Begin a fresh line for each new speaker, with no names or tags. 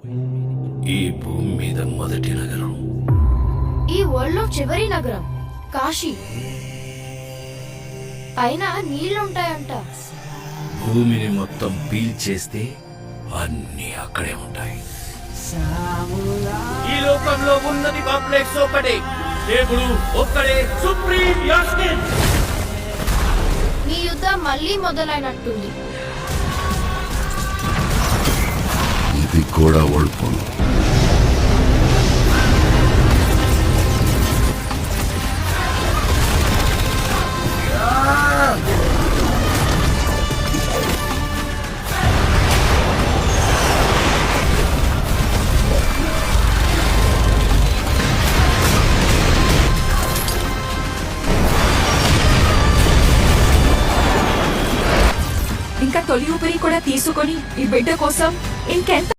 ఈ భూమి మీద మొదటి నగరం,
ఈ వరల్డ్ లో చివరి నగరం కాశీ. పైన నీళ్లుంటాయంట.
భూమిని మొత్తం పీల్చేస్తే అన్ని అక్కడే ఉంటాయి.
ఈ లోకంలో ఉన్నది కాంప్లెక్స్ ఒకటే, దేవుడు ఒక్కడే సుప్రీం యాస్కిన్.
ఈ యుద్ధం మళ్ళీ మొదలైనట్టుంది.
ఇది కూడా ఓడిపోను.
ఇంకా తొలి ఊపిరి కూడా తీసుకొని ఈ బిడ్డ కోసం ఇంకెంత